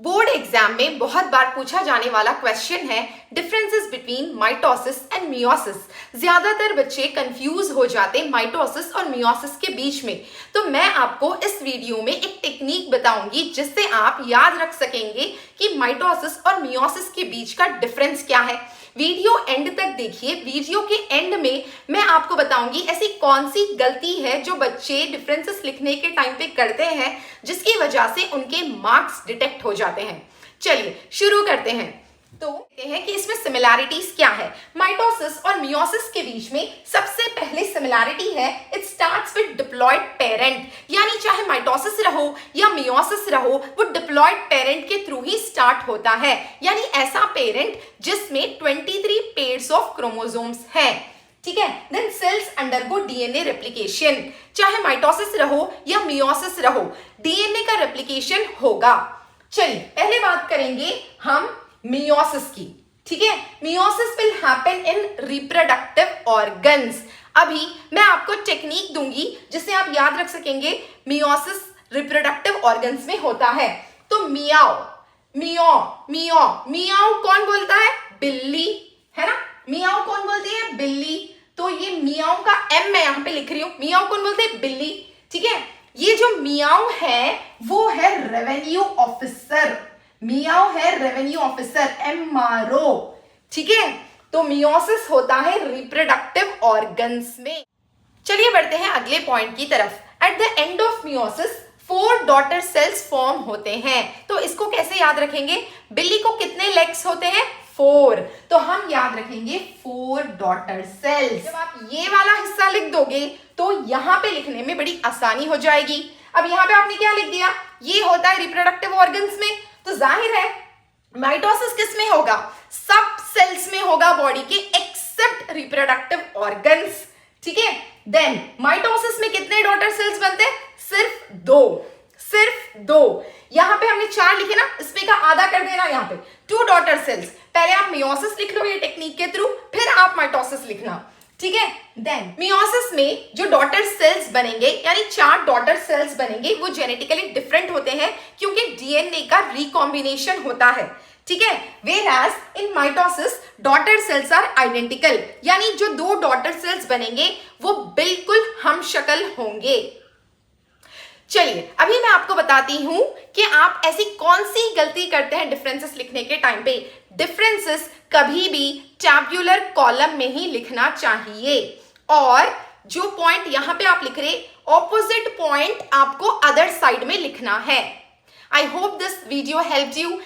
Board exam में बहुत बार पूछा जाने वाला क्वेश्चन है differences between mitosis and meiosis. ज्यादातर बच्चे कंफ्यूज हो जाते माइटोसिस और मियोसिस के बीच में। तो मैं आपको इस वीडियो में एक टेक्निक बताऊंगी जिससे आप याद रख सकेंगे कि माइटोसिस और मियोसिस के बीच का डिफरेंस क्या है। वीडियो एंड तक देखिए। वीडियो के एंड में मैं आपको बताऊंगी ऐसी कौन सी गलती है जो बच्चे डिफरेंसेस लिखने के टाइम पे करते हैं जिसकी वजह से उनके मार्क्स डिटेक्ट हो जाते हैं। चलिए शुरू करते हैं। तो देखते हैं कि इसमें सिमिलैरिटीज क्या है। माइटोसिस और मियोसिस के बीच में सबसे पहले सिमिलैरिटी है it starts with diploid parent, यानी चाहे माइटोसिस रहो या मियोसिस रहो वो डिप्लॉयड पेरेंट के थ्रू ही स्टार्ट होता है, यानी ऐसा पेरेंट जिसमें 23 पेयर्स ऑफ क्रोमोसोम्स है। ठीक है, then cells undergo DNA replication. चाहे माइटोसिस रहो या मियोसिस रहो डीएनए का रेप्लिकेशन होगा। चलिए पहले बात करेंगे हम मियोसिस की। ठीक है, meiosis will happen in reproductive organs. अभी मैं आपको टेक्निक दूंगी जिससे आप याद रख सकेंगे मियोसिस रिप्रोडक्टिव ऑर्गन्स में होता है। तो मियाओ मियो मियो मियाओ कौन बोलता है? बिल्ली, है ना। मियाओ कौन बोलती है? बिल्ली। तो ये मियाओ का एम मैं यहां पे लिख रही हूं। मियाओ कौन बोलते हैं? बिल्ली। ठीक है, ये जो मियाओ है वो है रेवेन्यू ऑफिसर। मियाओ है रेवेन्यू ऑफिसर, एमआरओ। ठीक है, तो मियोसिस होता है रिप्रोडक्टिव ऑर्गन्स में। चलिए बढ़ते हैं अगले पॉइंट की तरफ। At the end of meiosis 4 daughter cells form होते हैं। तो इसको कैसे याद रखेंगे? बिल्ली को कितने लेग्स होते हैं? 4। तो हम याद रखेंगे 4 डॉटर सेल्स। जब आप ये वाला हिस्सा लिख दोगे तो यहां पे लिखने में बड़ी आसानी हो जाएगी। अब यहां पे आपने क्या लिख दिया? ये होता है रिप्रोडक्टिव ऑर्गन्स में। तो जाहिर है माइटोसिस किस में होगा? सब सेल्स में होगा बॉडी के एक्सेप्ट रिप्रोडक्टिव ऑर्गन्स। ठीक है, देन माइटोसिस में कितने डॉटर सेल्स बनते हैं? सिर्फ 2। सिर्फ 2। यहां पे हमने 4 लिखे ना, इसमें का आधा कर देना यहां पे 2 डॉटर सेल्स। पहले आप मियोसिस लिख लो ये टेक्निक के थ्रू, फिर आप माइटोसिस लिखना। ठीक है, देन मियोसिस में जो डॉटर सेल्स बनेंगे यानी 4 डॉटर सेल्स बनेंगे वो जेनेटिकली डिफरेंट होते हैं क्योंकि डीएनए का रिकॉम्बिनेशन होता है। ठीक है, whereas in mitosis daughter cells are identical, यानी जो 2 डॉटर सेल्स बनेंगे वो बिल्कुल हमशक्ल होंगे। चलिए अभी मैं आपको बताती हूं कि आप ऐसी कौन सी गलती करते हैं डिफरेंसेस लिखने के टाइम पे। डिफरेंसेस कभी भी टैब्यूलर कॉलम में ही लिखना चाहिए और जो पॉइंट यहां पे आप लिख रहे ऑपोजिट पॉइंट आपको अदर साइड में लिखना है। I hope this video helped you.